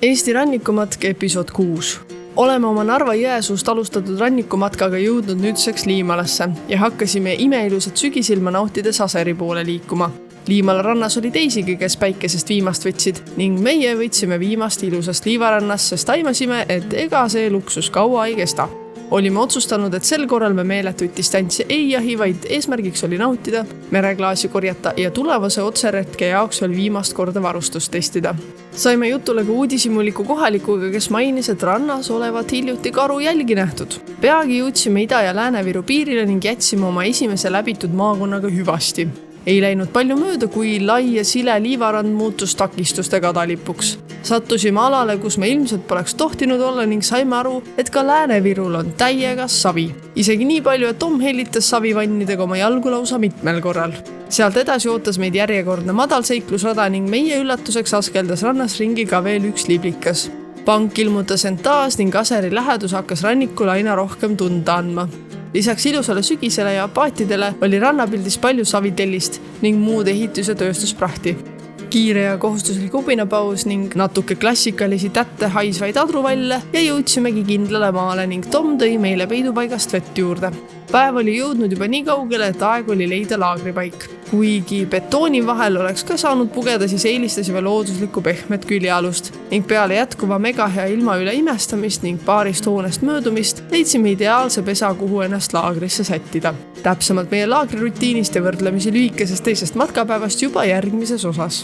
Eesti rannikumatk episood 6. Oleme oma Narva Jõesuust alustatud rannikumatkaga jõudnud nüüdseks Liimalasse ja hakkasime imeilusat sügisilma nautides Aseri poole liikuma. Liimala rannas oli teisigi, kes päikesest viimast võtsid ning meie võtsime viimast ilusast liivarannast, sest aimasime, et ega see luksus kaua ei kesta. Olime otsustanud, et sel korral me meeletuid distantsi ei jahi, vaid eesmärgiks oli nautida, mereklaasi korjata ja tulevase otseretke jaoks veel viimast korda varustust testida. Saime jutule ka uudishimuliku kohalikuga, kes mainis, et rannas olevat hiljuti karu jälgi nähtud. Peagi jõudsime Ida- ja Lääne-Viru piirile ning jätsime oma esimese läbitud maakonnaga hüvasti. Ei läinud palju mööda, kui lai ja sile liivarand muutus takistuste kadalipuks. Sattusime alale, kus me ilmselt poleks tohtinud olla ning saime aru, et ka Lääne-Virul on täiega savi. Isegi nii palju, et Tom hellitas savivannidega oma jalgu lausa mitmel korral. Sealt edasi ootas meid järjekordne madalseiklusrada ning meie üllatuseks askeldas rannas ringi ka veel üks liblikas. Pank ilmutas end taas ning Aseri lähedus hakkas rannikule aina rohkem tunda andma. Lisaks ilusale sügisele ja paatidele oli rannapildis palju savitellist ning muud ehitus- ja tööstusprahti. Kiire ja kohustuslik ubinapaus ning natuke klassikalisi tätte haisvaid adruvalle ja jõudsimegi kindlale maale ning Tom tõi meile peidupaigast vett juurde. Päev oli jõudnud juba nii kaugele, et aeg oli leida laagripaik. Kuigi betooni vahel oleks ka saanud pugeda, siis eelistasime looduslikku pehmet küljealust ning peale jätkuva megahea ilma üle imestamist ning paarist hoonest möödumist leidsime ideaalse pesa, kuhu ennast laagrisse sättida. Täpsemalt meie laagrirutiinist ja võrdlemisi lühikesest teisest matkapäevast juba järgmises osas.